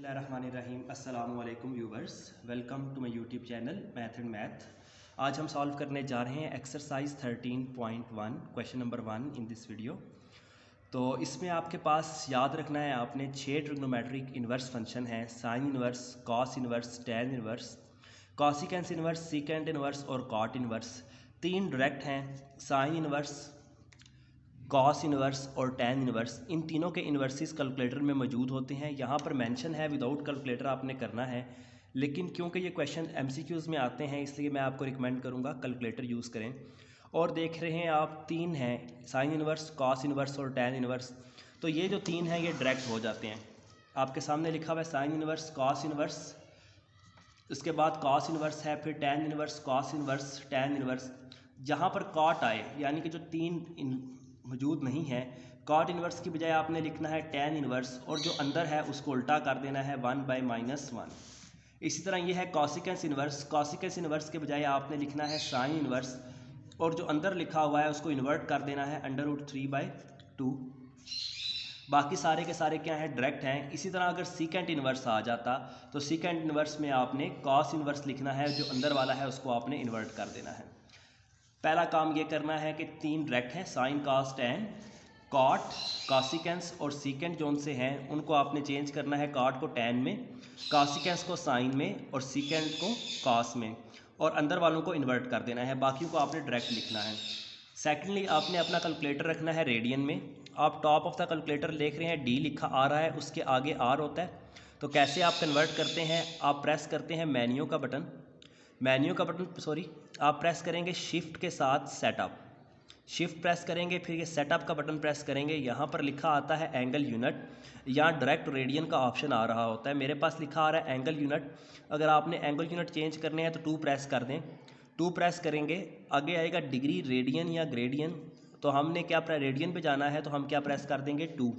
बिस्मिल्लाहिर्रहमानिर्रहीम। अस्सलाम वालेकुम viewers, welcome to my YouTube channel math and math. आज हम सॉल्व करने जा रहे हैं exercise 13.1 question number 1 in this video. तो इसमें आपके पास याद रखना है आपने 6 ट्रिग्नोमेट्रिक इन्वर्स फंक्शन हैं, sine inverse, cos inverse, tan inverse, cosecant inverse, secant inverse और कॉट इन्वर्स। 3 डायरेक्ट हैं, साइन इन्वर्स, कॉस इन्वर्स और टैन इन्वर्स। इन तीनों के इन्वर्सिस कैलकुलेटर में मौजूद होते हैं। यहाँ पर मेंशन है विदाउट कैलकुलेटर आपने करना है, लेकिन क्योंकि ये क्वेश्चन एमसीक्यूज़ में आते हैं इसलिए मैं आपको रिकमेंड करूँगा कैलकुलेटर यूज़ करें। और देख रहे हैं आप 3 हैं, साइन इन्वर्स, कॉस इन्वर्स और टैन इन्वर्स। तो ये जो 3 हैं ये डायरेक्ट हो जाते हैं। आपके सामने लिखा हुआ है साइन इन्वर्स, कॉस इन्वर्स, उसके बाद कॉस इन्वर्स है, फिर tan inverse, cos inverse, tan inverse. जहाँ पर कॉट आए यानी कि जो 3 मौजूद नहीं है, कॉट इन्वर्स की बजाय आपने लिखना है टैन इन्वर्स और जो अंदर है उसको उल्टा कर देना है 1/-1। इसी तरह ये है कॉसिकेंस इन्वर्स। कॉसिकेंस इन्वर्स के बजाय आपने लिखना है साइन इन्वर्स और जो अंदर लिखा हुआ है उसको इन्वर्ट कर देना है √3/2। बाकी सारे के सारे क्या हैं, डायरेक्ट हैं। इसी तरह अगर सीकेंट इन्वर्स आ जाता तो सीकेंट इन्वर्स में आपने कॉस इन्वर्स लिखना है, जो अंदर वाला है उसको आपने इन्वर्ट कर देना है। पहला काम ये करना है कि 3 डायरेक्ट हैं, साइन, कॉस, टैन। कॉट, कॉसिकेंस और सीकेंट जोन से हैं उनको आपने चेंज करना है, कॉट को टैन में, कॉसिकेंस को साइन में और सीकेंट को कॉस में, और अंदर वालों को इन्वर्ट कर देना है। बाकियों को आपने डायरेक्ट लिखना है। सेकेंडली आपने अपना कैलकुलेटर रखना है रेडियन में। आप टॉप ऑफ द कैलकुलेटर देख रहे हैं डी लिखा आ रहा है, उसके आगे आर होता है। तो कैसे आप कन्वर्ट करते हैं, आप प्रेस करते हैं मेन्यू का बटन, आप प्रेस करेंगे शिफ्ट के साथ सेटअप, शिफ्ट प्रेस करेंगे, फिर ये सेटअप का बटन प्रेस करेंगे। यहाँ पर लिखा आता है एंगल यूनिट, यहाँ डायरेक्ट रेडियन का ऑप्शन आ रहा होता है। मेरे पास लिखा आ रहा है एंगल यूनिट। अगर आपने एंगल यूनिट चेंज करने हैं तो 2 प्रेस कर दें, 2 प्रेस करेंगे, आगे आएगा डिग्री, रेडियन या ग्रेडियन। तो हमने क्या रेडियन पे जाना है तो हम क्या प्रेस कर देंगे 2।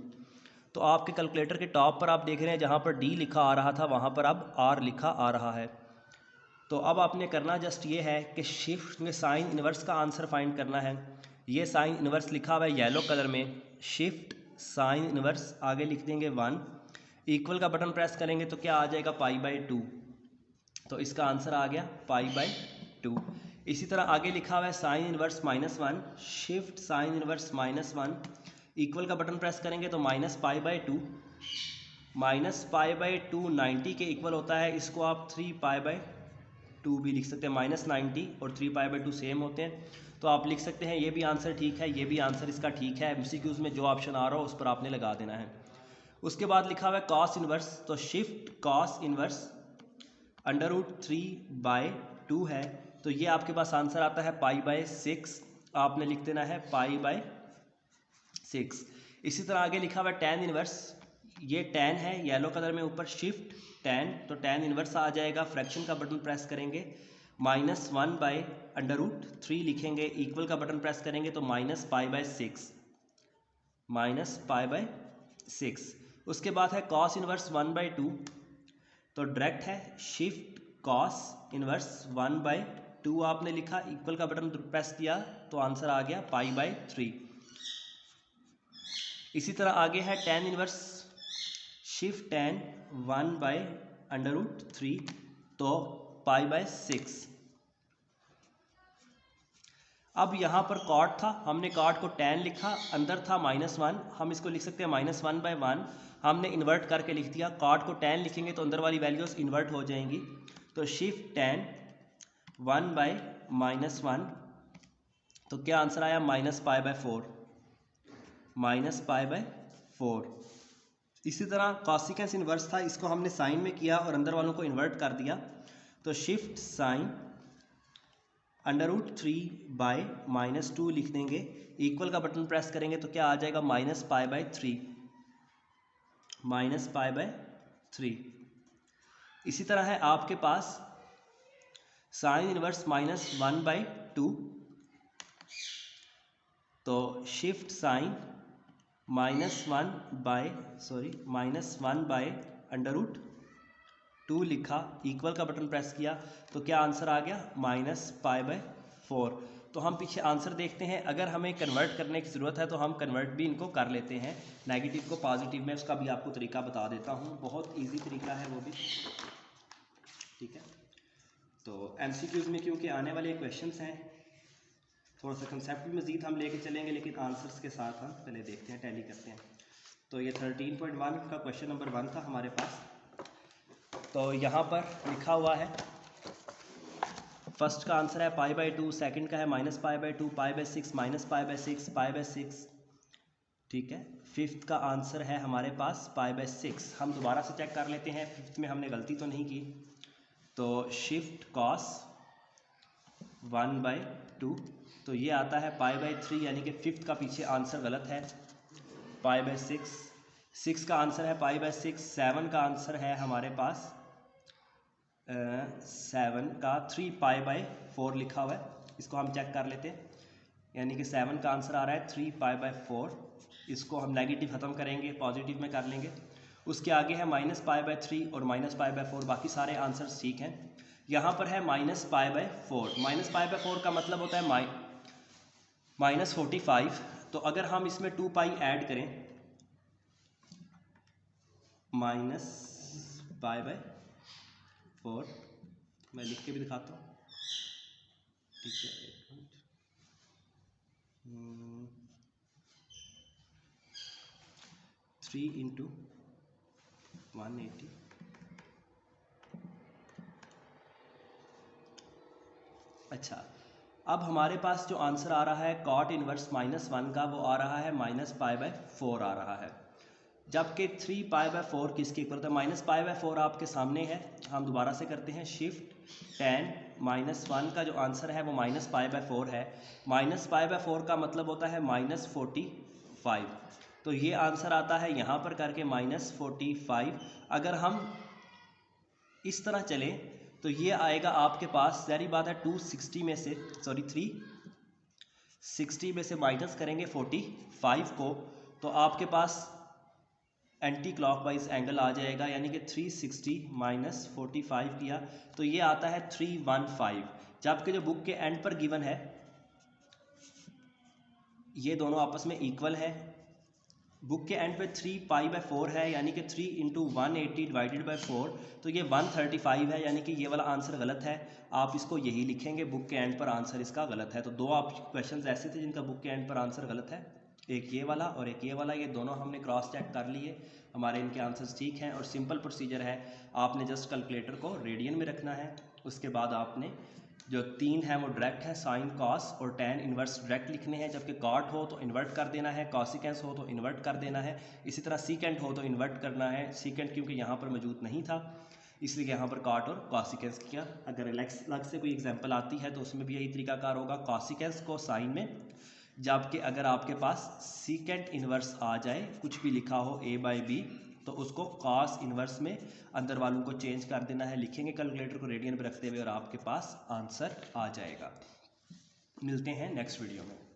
तो आपके कैलकुलेटर के टॉप पर आप देख रहे हैं जहाँ पर डी लिखा आ रहा था वहाँ पर अब आर लिखा आ रहा है। तो अब आपने करना जस्ट ये है कि शिफ्ट में साइन इन्वर्स का आंसर फाइंड करना है। ये साइन इन्वर्स लिखा हुआ है येलो कलर में, शिफ्ट साइन इन्वर्स, आगे लिख देंगे 1, इक्वल का बटन प्रेस करेंगे तो क्या आ जाएगा π/2। तो इसका आंसर आ गया π/2। इसी तरह आगे लिखा हुआ है sign inverse -1, shift sign inverse -1, equal का बटन प्रेस करेंगे तो -π/2, -π/2 90 के इक्वल होता है। इसको आप 3π/2 भी लिख सकते हैं। -90 और 3π/2 सेम होते हैं, तो आप लिख सकते हैं ये भी आंसर ठीक है, ये भी आंसर इसका ठीक है। एमसीक्यूज़ में जो ऑप्शन आ रहा हो उस पर आपने लगा देना है। उसके बाद लिखा हुआ है कॉस इन्वर्स, तो शिफ्ट कॉस इन्वर्स √3/2 है, तो ये आपके पास आंसर आता है π/6। आपने लिख देना है π/6। इसी तरह आगे लिखा हुआ है टैन इन्वर्स, ये टैन है येलो कलर में ऊपर, शिफ्ट टैन, तो टैन इन्वर्स आ जाएगा। फ्रैक्शन का बटन प्रेस करेंगे, -1/√3 लिखेंगे, इक्वल का बटन प्रेस करेंगे तो -π/6। उसके बाद है कॉस इन्वर्स 1/2, तो डायरेक्ट है, शिफ्ट कॉस इन्वर्स 1/2 आपने लिखा, इक्वल का बटन प्रेस किया तो आंसर आ गया π/3। इसी तरह आगे है टैन इन्वर्स, शिफ्ट टैन 1/√3, तो π/6। अब यहाँ पर कॉट था, हमने कॉट को टैन लिखा, अंदर था -1, हम इसको लिख सकते हैं -1/1। हमने इन्वर्ट करके लिख दिया, कॉट को टैन लिखेंगे तो अंदर वाली वैल्यूज इन्वर्ट हो जाएंगी। तो शिफ्ट टैन 1/-1, तो क्या आंसर आया -π/4, -π/4। इसी तरह कॉसिकेंस इन्वर्स था, इसको हमने साइन में किया और अंदर वालों को इन्वर्ट कर दिया, तो शिफ्ट साइन √3/-2 लिख देंगे, इक्वल का बटन प्रेस करेंगे तो क्या आ जाएगा -π/3। इसी तरह है आपके पास साइन इन्वर्स -1/2, तो शिफ्ट साइन -1/√2 लिखा, इक्वल का बटन प्रेस किया तो क्या आंसर आ गया -π/4। तो हम पीछे आंसर देखते हैं, अगर हमें कन्वर्ट करने की ज़रूरत है तो हम कन्वर्ट भी इनको कर लेते हैं, नेगेटिव को पॉजिटिव में। उसका भी आपको तरीका बता देता हूँ, बहुत ईजी तरीका है वो भी, ठीक है। तो MCQs में क्योंकि आने वाले क्वेश्चंस हैं, थोड़ा सा कंसेप्ट भी मज़ीद हम लेके चलेंगे, लेकिन आंसर्स के साथ हम पहले देखते हैं, टैली करते हैं। तो ये 13.1 का क्वेश्चन नंबर 1 था हमारे पास। तो यहाँ पर लिखा हुआ है, फर्स्ट का आंसर है π/2, सेकंड का है -π/2, π/6, -π/6, π/6, ठीक है। फिफ्थ का आंसर है हमारे पास π/6। हम दोबारा से चेक कर लेते हैं, फिफ्थ में हमने गलती तो नहीं की। तो शिफ्ट cos 1/2, तो ये आता है π/3, यानी कि फिफ्थ का पीछे आंसर गलत है, π/6। सिक्स का आंसर है π/6। सेवन का आंसर है हमारे पास 7 का 3π/4 लिखा हुआ है, इसको हम चेक कर लेते हैं, यानी कि 7 का आंसर आ रहा है 3π/4। इसको हम नेगेटिव ख़त्म करेंगे, पॉजिटिव में कर लेंगे। उसके आगे है -π/3 और -π/4, बाकी सारे आंसर्स ठीक हैं। यहाँ पर है -π/4, -π/4 का मतलब होता है -45। तो अगर हम इसमें 2π ऐड करें, -π/4, मैं लिख के भी दिखाता हूँ, ठीक है, 3 × 180। अच्छा, अब हमारे पास जो आंसर आ रहा है cot इनवर्स -1 का, वो आ रहा है -π/4 आ रहा है, जबकि 3π/4 किसके इक्वल होता है, -π/4 आपके सामने है। हम दोबारा से करते हैं, शिफ्ट tan -1 का जो आंसर है वो -π/4 है। -π/4 का मतलब होता है -45, तो ये आंसर आता है यहाँ पर करके -45। अगर हम इस तरह चलें तो ये आएगा आपके पास, सारी बात है 360 में से माइनस करेंगे 45 को, तो आपके पास एंटी क्लॉकवाइज एंगल आ जाएगा, यानी कि 360 - 45 किया तो ये आता है 315। जबकि जो बुक के एंड पर गिवन है ये दोनों आपस में इक्वल है। बुक के एंड पे 3π/4 है, यानी कि 3 × 180 / 4, तो ये 135 है, यानी कि ये वाला आंसर गलत है। आप इसको यही लिखेंगे, बुक के एंड पर आंसर इसका गलत है। तो दो आप क्वेश्चंस ऐसे थे जिनका बुक के एंड पर आंसर गलत है, एक ये वाला और एक ये वाला, ये दोनों हमने क्रॉस चेक कर लिए, हमारे इनके आंसर्स ठीक हैं। और सिंपल प्रोसीजर है, आपने जस्ट कैलकुलेटर को रेडियन में रखना है, उसके बाद आपने जो 3 है वो डायरेक्ट है, साइन कॉस और tan इन्वर्स डायरेक्ट लिखने हैं, जबकि कॉट हो तो इन्वर्ट कर देना है, कॉसिकेंस हो तो इन्वर्ट कर देना है, इसी तरह सीकेंट हो तो इन्वर्ट करना है। सीकेंट क्योंकि यहाँ पर मौजूद नहीं था इसलिए यहाँ पर कॉट और कॉसिकेंस किया। अगर अलग से कोई एग्जांपल आती है तो उसमें भी यही तरीकाकार होगा, कॉसिकेंस को साइन में, जबकि अगर आपके पास सीकेंट इन्वर्स आ जाए, कुछ भी लिखा हो a/b, तो उसको कॉस इन्वर्स में अंदर वालों को चेंज कर देना है, लिखेंगे कैलकुलेटर को रेडियन पर रखते हुए और आपके पास आंसर आ जाएगा। मिलते हैं नेक्स्ट वीडियो में।